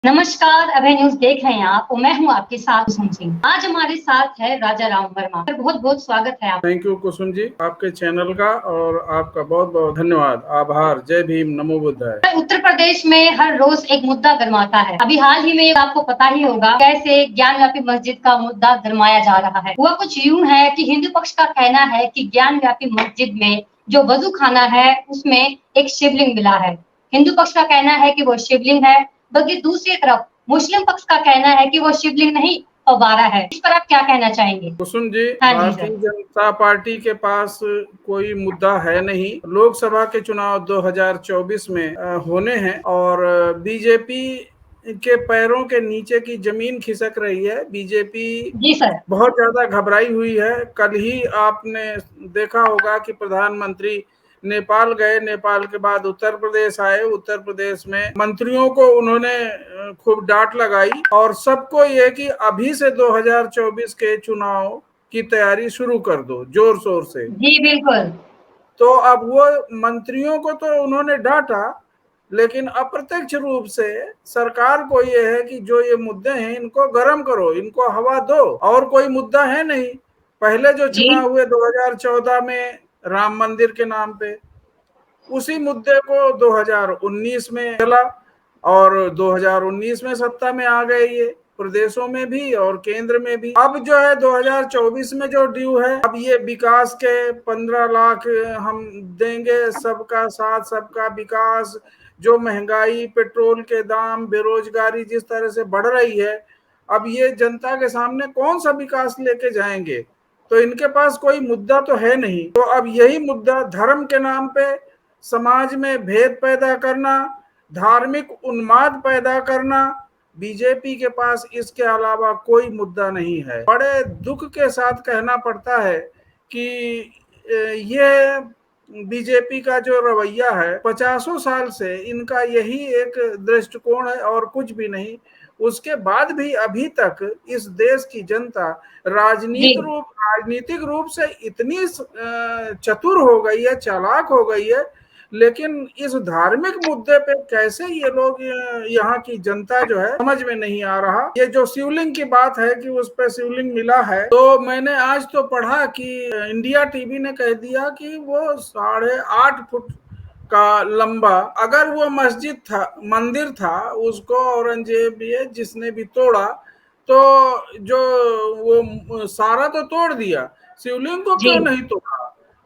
नमस्कार, अभय न्यूज देख रहे हैं आप और मैं हूं आपके साथ कुसुम सिंह। आज हमारे साथ है राजा राम वर्मा। बहुत बहुत स्वागत है आप। थैंक यू कुसुम जी, आपके चैनल का और आपका बहुत बहुत धन्यवाद, आभार। जय भीम, नमो बुद्धाय। उत्तर प्रदेश में हर रोज एक मुद्दा गरमाता है। अभी हाल ही में आपको पता ही होगा कैसे ज्ञानव्यापी मस्जिद का मुद्दा गरमाया जा रहा है। हुआ कुछ यूं है कि हिंदू पक्ष का कहना है कि ज्ञानव्यापी मस्जिद में जो वजू खाना है उसमें एक शिवलिंग मिला है। हिंदू पक्ष का कहना है कि वो शिवलिंग है, बल्कि दूसरी तरफ मुस्लिम पक्ष का कहना है कि वो शिवलिंग नहीं फव्वारा है। इस पर आप क्या कहना चाहेंगे? कुसुम जी, हाँ जी भारतीय सर। जनता पार्टी के पास कोई मुद्दा है नहीं। लोकसभा के चुनाव 2024 में होने हैं और बीजेपी के पैरों के नीचे की जमीन खिसक रही है। बीजेपी जी सर। बहुत ज्यादा घबराई हुई है। कल ही आपने देखा होगा कि प्रधानमंत्री नेपाल गए, नेपाल के बाद उत्तर प्रदेश आए। उत्तर प्रदेश में मंत्रियों को उन्होंने खूब डांट लगाई और सबको ये कि अभी से 2024 के चुनाव की तैयारी शुरू कर दो जोर शोर से। जी बिल्कुल। तो अब वो मंत्रियों को तो उन्होंने डांटा, लेकिन अप्रत्यक्ष रूप से सरकार को ये है कि जो ये मुद्दे हैं इनको गर्म करो, इनको हवा दो, और कोई मुद्दा है नहीं। पहले जो जी चुनाव हुए 2014 में राम मंदिर के नाम पे, उसी मुद्दे को 2019 में चला और 2019 में सत्ता में आ गए ये, प्रदेशों में भी और केंद्र में भी। अब जो है 2024 में जो ड्यू है, अब ये विकास के 15 लाख हम देंगे, सबका साथ सबका विकास। जो महंगाई, पेट्रोल के दाम, बेरोजगारी जिस तरह से बढ़ रही है, अब ये जनता के सामने कौन सा विकास लेके जाएंगे? तो इनके पास कोई मुद्दा तो है नहीं। तो अब यही मुद्दा, धर्म के नाम पे समाज में भेद पैदा करना, धार्मिक उन्माद पैदा करना, बीजेपी के पास इसके अलावा कोई मुद्दा नहीं है। बड़े दुख के साथ कहना पड़ता है कि ये बीजेपी का जो रवैया है, 50 साल से इनका यही एक दृष्टिकोण है और कुछ भी नहीं। उसके बाद भी अभी तक इस देश की जनता जी राजनीतिक रूप से इतनी चतुर हो गई है, चालाक हो गई है, लेकिन इस धार्मिक मुद्दे पे कैसे ये लोग, यहाँ की जनता जो है, समझ में नहीं आ रहा। ये जो शिवलिंग की बात है कि उस पे शिवलिंग मिला है, तो मैंने आज तो पढ़ा कि इंडिया टीवी ने कह दिया कि वो 8.5 फुट का लंबा, अगर वो मस्जिद था, मंदिर था, उसको औरंगजेब ये जिसने भी तोड़ा, तो जो वो सारा तो तोड़ दिया, शिवलिंग को जी क्यों नहीं तोड़ा?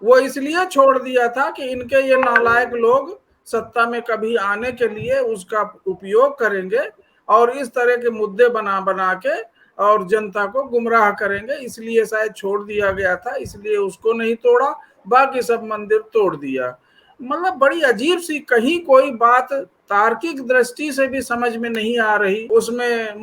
वो इसलिए छोड़ दिया था कि इनके ये नालायक लोग सत्ता में कभी आने के लिए उसका उपयोग करेंगे और इस तरह के मुद्दे बना बना के और जनता को गुमराह करेंगे, इसलिए शायद छोड़ दिया गया था, इसलिए उसको नहीं तोड़ा, बाकी सब मंदिर तोड़ दिया। मतलब बड़ी अजीब सी, कहीं कोई बात तार्किक दृष्टि से भी समझ में नहीं आ रही। उसमें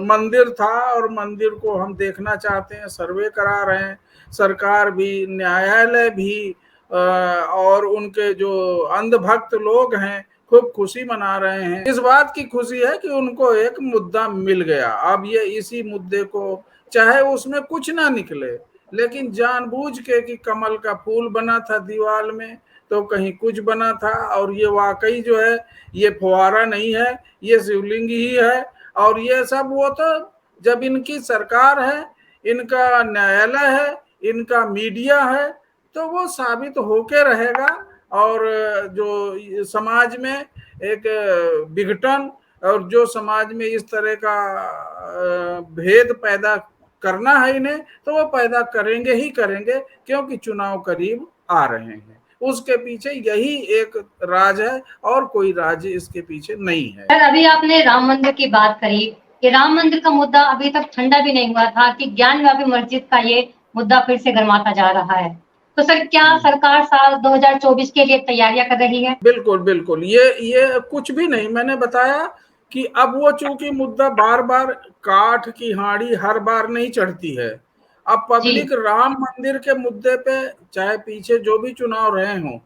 मंदिर था और मंदिर को हम देखना चाहते हैं, सर्वे करा रहे हैं, सरकार भी, न्यायालय भी, और उनके जो अंधभक्त लोग हैं खूब खुशी मना रहे हैं। इस बात की खुशी है कि उनको एक मुद्दा मिल गया। अब ये इसी मुद्दे को, चाहे उसमें कुछ ना निकले, लेकिन जानबूझ के कि कमल का फूल बना था दीवार में, तो कहीं कुछ बना था, और ये वाकई जो है ये फुवारा नहीं है, ये शिवलिंग ही है। और ये सब वो तो जब इनकी सरकार है, इनका न्यायालय है, इनका मीडिया है, तो वो साबित होके रहेगा। और जो समाज में एक विघटन और जो समाज में इस तरह का भेद पैदा करना है इन्हें, तो वो पैदा करेंगे ही करेंगे, क्योंकि चुनाव करीब आ रहे हैं। उसके पीछे यही एक राज है और कोई राज इसके पीछे नहीं है। सर, अभी आपने राम मंदिर की बात करी कि राम मंदिर का मुद्दा अभी तक ठंडा भी नहीं हुआ था कि ज्ञानव्यापी मस्जिद का ये मुद्दा फिर से गरमाता जा रहा है। तो सर, क्या सरकार साल 2024 के लिए तैयारियां कर रही है? बिल्कुल बिल्कुल, ये कुछ भी नहीं। मैंने बताया कि अब वो चूंकि मुद्दा बार बार, काठ की हांडी हर बार नहीं चढ़ती है। अब जी पब्लिक राम मंदिर के मुद्दे पे, चाहे पीछे जो भी चुनाव रहे हों,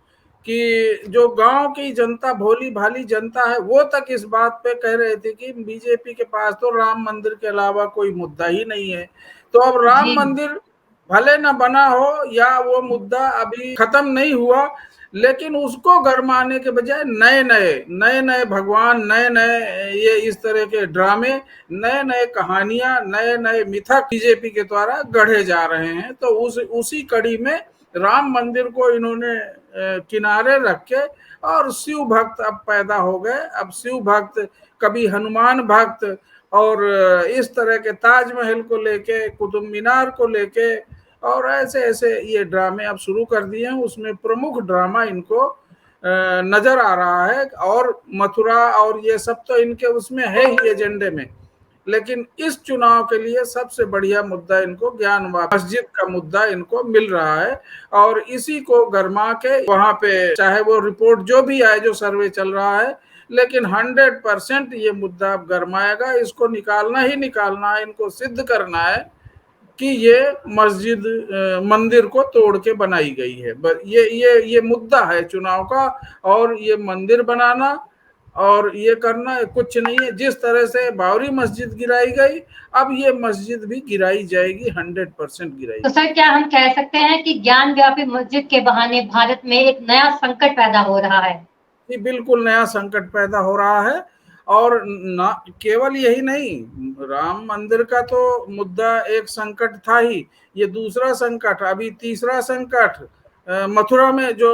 कि जो गांव की जनता, भोली भाली जनता है, वो तक इस बात पे कह रहे थे कि बीजेपी के पास तो राम मंदिर के अलावा कोई मुद्दा ही नहीं है। तो अब राम जी मंदिर भले न बना हो या वो मुद्दा अभी खत्म नहीं हुआ, लेकिन उसको गरमाने के बजाय नए नए भगवान, नए नए ये इस तरह के ड्रामे, नए नए कहानियां, नए नए मिथक बीजेपी के द्वारा गढ़े जा रहे हैं। तो उसी कड़ी में राम मंदिर को इन्होंने किनारे रख के, और शिव भक्त अब पैदा हो गए। अब शिव भक्त, कभी हनुमान भक्त, और इस तरह के ताजमहल को लेके, कुतुब मीनार को लेके, और ऐसे ऐसे ये ड्रामे अब शुरू कर दिए हैं। उसमें प्रमुख ड्रामा इनको नजर आ रहा है। और मथुरा और ये सब तो इनके उसमें है ही एजेंडे में, लेकिन इस चुनाव के लिए सबसे बढ़िया मुद्दा इनको ज्ञान मस्जिद का मुद्दा इनको मिल रहा है। और इसी को गरमा के वहां पे, चाहे वो रिपोर्ट जो भी आए, जो सर्वे चल रहा है, लेकिन 100% ये मुद्दा अब गरमाएगा। इसको निकालना ही निकालना है, इनको सिद्ध करना है कि ये मस्जिद मंदिर को तोड़ के बनाई गई है। ये मुद्दा है चुनाव का। और ये मंदिर बनाना और ये करना कुछ नहीं है। जिस तरह से बाबरी मस्जिद गिराई गई, अब ये मस्जिद भी गिराई जाएगी, 100% गिराई। तो सर, क्या हम कह सकते हैं कि ज्ञान व्यापी मस्जिद के बहाने भारत में एक नया संकट पैदा हो रहा है? जी, बिल्कुल नया संकट पैदा हो रहा है। और ना केवल यही नहीं, राम मंदिर का तो मुद्दा एक संकट था ही, ये दूसरा संकट, अभी तीसरा संकट मथुरा में जो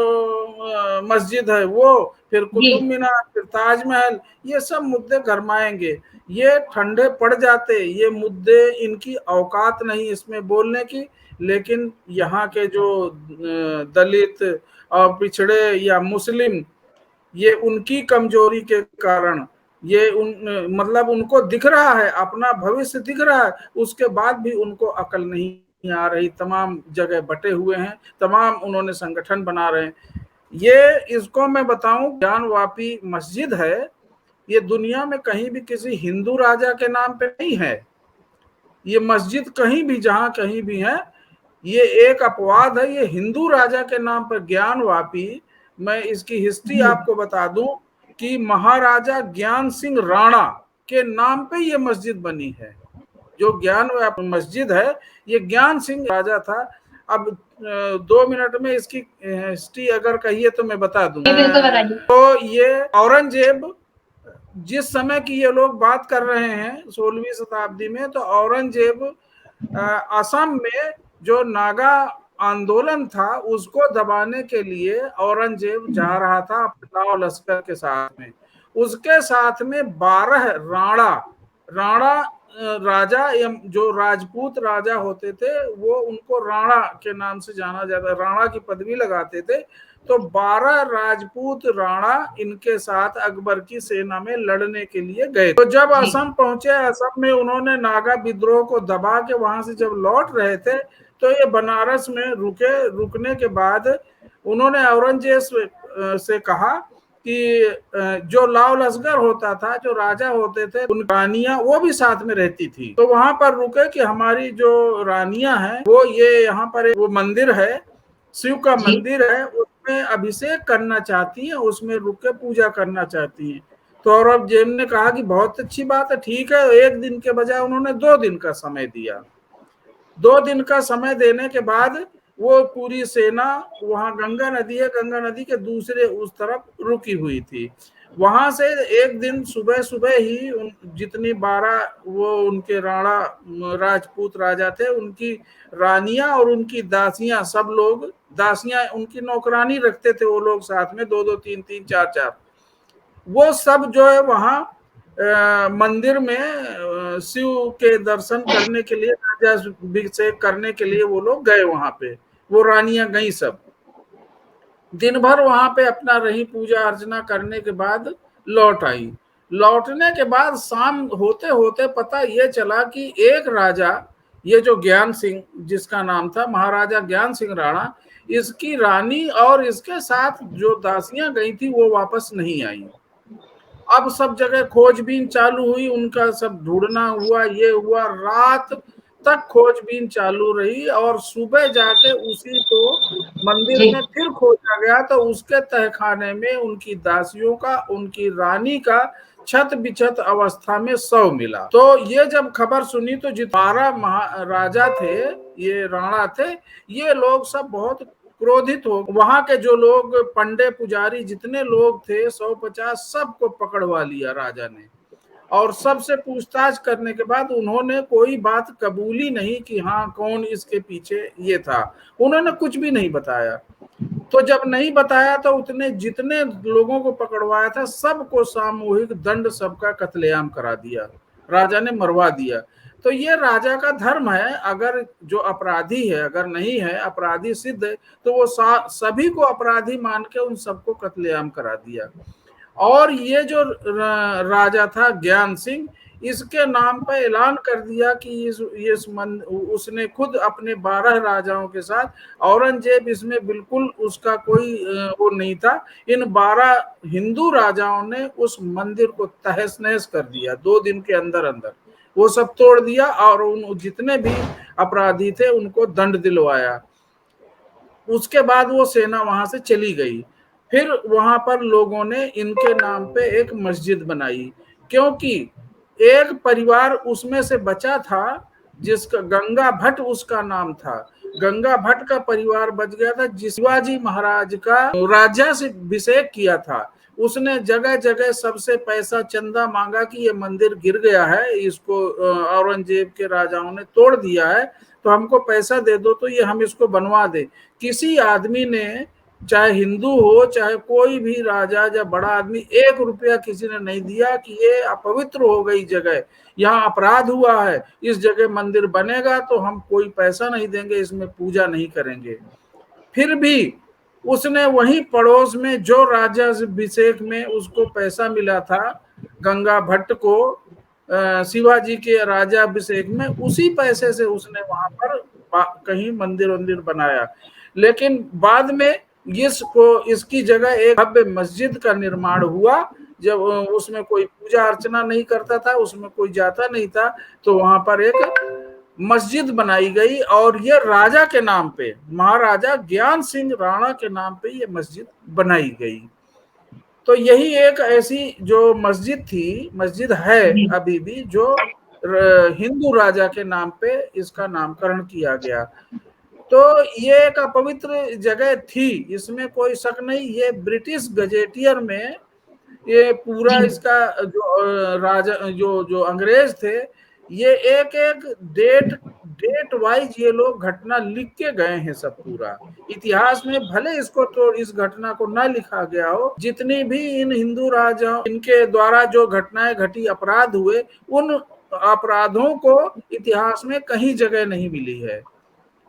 मस्जिद है वो, फिर कुतुब मीनार, फिर ताजमहल, ये सब मुद्दे गरमाएंगे। ये ठंडे पड़ जाते ये मुद्दे, इनकी औकात नहीं इसमें बोलने की। लेकिन यहाँ के जो दलित और पिछड़े या मुस्लिम, ये उनकी कमजोरी के कारण, ये मतलब उनको दिख रहा है, अपना भविष्य दिख रहा है, उसके बाद भी उनको अकल नहीं आ रही। तमाम जगह बटे हुए हैं, तमाम उन्होंने संगठन बना रहे हैं। ये इसको मैं बताऊं, ज्ञानवापी मस्जिद है, ये दुनिया में कहीं भी किसी हिंदू राजा के नाम पे नहीं है। ये मस्जिद कहीं भी, जहां कहीं भी है, ये एक अपवाद है, ये हिंदू राजा के नाम पर ज्ञानवापी। मैं इसकी हिस्ट्री आपको बता दूं कि महाराजा ज्ञान सिंह राणा के नाम पे ये मस्जिद बनी है। जो ज्ञान मस्जिद है, ये ज्ञान सिंह राजा था। अब 2 मिनट में इसकी हिस्ट्री अगर कहिए तो मैं बता दूं। तो ये औरंगजेब, जिस समय की ये लोग बात कर रहे हैं 16वीं शताब्दी में, तो औरंगजेब असम में जो नागा आंदोलन था उसको दबाने के लिए औरंगजेब जा रहा था अपने लश्कर के साथ में। उसके साथ में 12 राणा राजा, जो राजपूत राजा होते थे, वो उनको राणा के नाम से जाना जाता, राणा की पदवी लगाते थे। तो 12 राजपूत राणा इनके साथ अकबर की सेना में लड़ने के लिए गए। तो जब असम पहुंचे, असम में उन्होंने नागा विद्रोह को दबा के वहां से जब लौट रहे थे, तो ये बनारस में रुके। रुकने के बाद उन्होंने औरंगजेब से कहा कि जो लाव लश्कर होता था, जो राजा होते थे, उन रानियां वो भी साथ में रहती थी। तो वहां पर रुके कि हमारी जो रानियां हैं वो, ये यहाँ पर वो मंदिर है, शिव का मंदिर है, उसमें अभिषेक करना चाहती है, उसमें रुक के पूजा करना चाहती है। तो औरंगजेब ने कहा कि बहुत अच्छी बात है, ठीक है। 1 दिन के बजाय उन्होंने 2 दिन का समय दिया। 2 दिन का समय देने के बाद वो पूरी सेना, वहां गंगा नदी है, गंगा नदी के दूसरे उस तरफ रुकी हुई थी। वहां से एक दिन सुबह सुबह ही जितनी 12 वो उनके राणा राजपूत राजा थे, उनकी रानियां और उनकी दासियां, सब लोग, दासियां उनकी नौकरानी रखते थे वो लोग साथ में, 2-2, 3-3, 4-4, वो सब जो है वहां मंदिर में शिव के दर्शन करने के लिए, राज्याभिषेक करने के लिए वो लोग गए वहां पे। वो रानियां गई सब, दिन भर वहां पे अपना रही, पूजा अर्चना करने के बाद लौट आई। लौटने के बाद शाम होते होते पता ये चला कि एक राजा, ये जो ज्ञान सिंह जिसका नाम था, महाराजा ज्ञान सिंह राणा, इसकी रानी और इसके साथ जो दासियां गई थी वो वापस नहीं आई। अब सब जगह खोजबीन चालू हुई, उनका सब ढूंढना हुआ, ये हुआ, रात तक खोजबीन चालू रही। और सुबह जाके उसी को मंदिर में फिर खोजा गया, तो उसके तहखाने में उनकी दासियों का, उनकी रानी का छत बिछत अवस्था में शव मिला। तो ये जब खबर सुनी तो जित 12 राजा थे, ये राणा थे, ये लोग सब बहुत क्रोधित हो, वहां के जो लोग पंडे पुजारी जितने लोग थे 150 सबको पकड़वा लिया राजा ने। और सबसे पूछताछ करने के बाद उन्होंने कोई बात कबूली नहीं कि हाँ कौन इसके पीछे ये था, उन्होंने कुछ भी नहीं बताया। तो जब नहीं बताया तो उतने जितने लोगों को पकड़वाया था सबको सामूहिक दंड, सबका कत्लेआम करा दिया, राजा ने मरवा दिया। तो ये राजा का धर्म है, अगर जो अपराधी है, अगर नहीं है अपराधी सिद्ध है, तो वो सभी को अपराधी मान के उन सबको कत्लेआम करा दिया। और ये जो राजा था ज्ञान सिंह, इसके नाम पर ऐलान कर दिया कि उसने खुद अपने 12 राजाओं के साथ, औरंगजेब इसमें बिल्कुल उसका कोई वो नहीं था, इन 12 हिंदू राजाओं ने उस मंदिर को तहस नहस कर दिया 2 दिन के अंदर अंदर, वो सब तोड़ दिया और उन जितने भी अपराधी थे उनको दंड दिलवाया। उसके बाद वो सेना वहां से चली गई। फिर वहां पर लोगों ने इनके नाम पे एक मस्जिद बनाई, क्योंकि एक परिवार उसमें से बचा था जिसका गंगा भट्ट उसका नाम था। गंगा भट्ट का परिवार बच गया था, शिवाजी महाराज का राज्याभिषेक किया था, उसने जगह जगह सबसे पैसा चंदा मांगा कि ये मंदिर गिर गया है, इसको औरंगजेब के राजाओं ने तोड़ दिया है, तो हमको पैसा दे दो तो ये हम इसको बनवा दे। किसी आदमी ने, चाहे हिंदू हो चाहे कोई भी राजा या बड़ा आदमी, 1 रुपया किसी ने नहीं दिया कि ये अपवित्र हो गई जगह, यहाँ अपराध हुआ है, इस जगह मंदिर बनेगा तो हम कोई पैसा नहीं देंगे, इसमें पूजा नहीं करेंगे। फिर भी उसने वहीं पड़ोस में जो राज्याभिषेक में उसको पैसा मिला था गंगा भट्ट को, शिवाजी के राज्याभिषेक में, उसी पैसे से उसने वहां पर कहीं मंदिर वंदिर बनाया। लेकिन बाद में इसकी जगह एक भव्य मस्जिद का निर्माण हुआ, जब उसमें कोई पूजा अर्चना नहीं करता था, उसमें कोई जाता नहीं था, तो वहां पर एक मस्जिद बनाई गई और ये राजा के नाम पे, महाराजा ज्ञान सिंह राणा के नाम पे ये मस्जिद बनाई गई। तो यही एक ऐसी जो मस्जिद थी, मस्जिद है अभी भी, जो हिंदू राजा के नाम पे इसका नामकरण किया गया। तो ये एक अपवित्र जगह थी, इसमें कोई शक नहीं। ये ब्रिटिश गजेटियर में ये पूरा इसका जो राजा जो अंग्रेज थे, ये एक एक डेट वाइज ये लोग घटना लिख के गए हैं सब पूरा इतिहास में। भले इसको तो इस घटना को ना लिखा गया हो, जितनी भी इन हिंदू राजाओं इनके द्वारा जो घटनाएं घटी, अपराध हुए, उन अपराधों को इतिहास में कहीं जगह नहीं मिली है।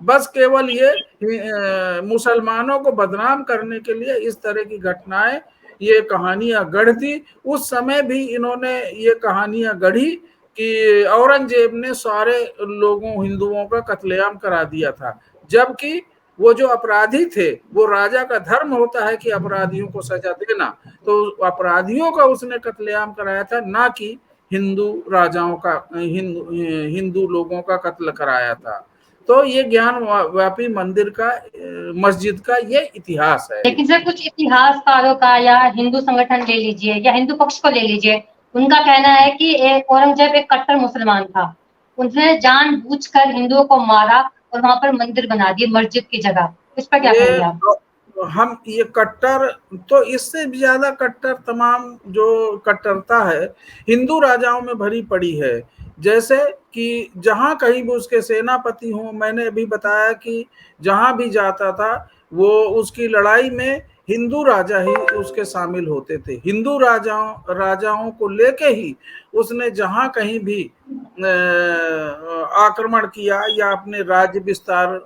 बस केवल ये मुसलमानों को बदनाम करने के लिए इस तरह की घटनाएं, ये कहानियां गढ़ दी। उस समय भी इन्होंने ये कहानियां गढ़ी कि औरंगजेब ने सारे लोगों हिंदुओं का कत्लेआम करा दिया था, जबकि वो जो अपराधी थे, वो राजा का धर्म होता है कि अपराधियों को सजा देना, तो अपराधियों का उसने कत्लेआम कराया था, ना कि हिंदू राजाओं का, हिंदू लोगों का कत्ल कराया था। तो ये ज्ञान व्यापी मंदिर का, मस्जिद का ये इतिहास है। लेकिन सर कुछ इतिहासकारों का या हिंदू संगठन ले लीजिए या हिंदू पक्ष को ले लीजिए, उनका कहना है कि औरंगजेब एक कट्टर मुसलमान था, उसने जानबूझकर हिंदुओं को मारा और वहां पर मंदिर बना दिए मस्जिद की जगह। इस पर क्या कहेंगे आप? हम ये कट्टर, तो इससे भी ज्यादा कट्टर तमाम जो कट्टरता है हिंदू राजाओं में भरी पड़ी है। जैसे कि जहां कहीं भी उसके सेनापति हों, मैंने अभी बताया कि जहां भी जाता था वो उसकी लड़ाई में हिंदू राजा ही उसके शामिल होते थे, हिंदू राजाओं को लेके ही उसने जहां कहीं भी आक्रमण किया या अपने राज्य विस्तार,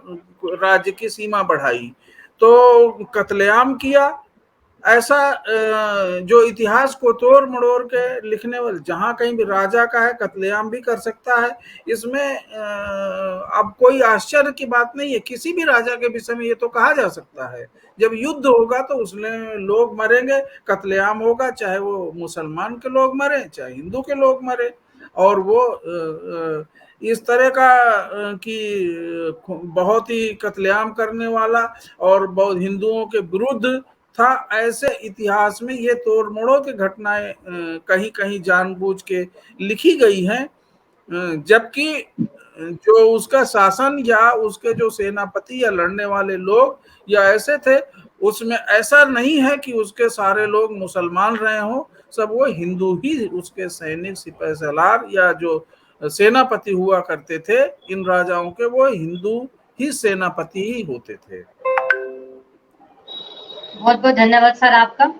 राज्य की सीमा बढ़ाई, तो कत्लेआम किया। ऐसा जो इतिहास को तोड़ मड़ोड़ के लिखने वाले, जहां कहीं भी राजा का है कत्लेआम भी कर सकता है। इसमें अब कोई आश्चर्य की बात नहीं है, किसी भी राजा के विषय में ये तो कहा जा सकता है, जब युद्ध होगा तो उसमें लोग मरेंगे, कत्लेआम होगा, चाहे वो मुसलमान के लोग मरे चाहे हिंदू के लोग मरे। और वो इस तरह का कि बहुत ही कत्लेआम करने वाला और बहुत हिंदुओं के विरुद्ध था, ऐसे इतिहास में ये तोड़ मोड़ों की घटनाएं कहीं कहीं जानबूझ के लिखी गई हैं, जबकि जो उसका शासन या उसके जो सेनापति या लड़ने वाले लोग या ऐसे थे, उसमें ऐसा नहीं है कि उसके सारे लोग मुसलमान रहे हों, सब वो हिंदू ही, उसके सैनिक सिपह सलार या जो सेनापति हुआ करते थे इन राजाओं के, वो हिंदू ही सेनापति ही होते थे। बहुत बहुत धन्यवाद सर आपका।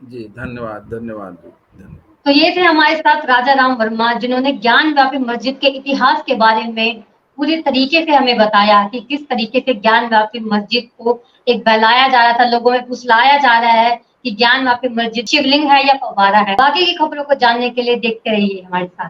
जी धन्यवाद, धन्यवाद जी, धन्यवाद। तो ये थे हमारे साथ राजा राम वर्मा, जिन्होंने ज्ञान व्यापी मस्जिद के इतिहास के बारे में पूरे तरीके से हमें बताया कि किस तरीके से ज्ञान व्यापी मस्जिद को एक बहलाया जा रहा था, लोगों में फुसलाया जा रहा है कि ज्ञान व्यापी मस्जिद शिवलिंग है या फव्वारा है। बाकी की खबरों को जानने के लिए देखते रहिए हमारे साथ।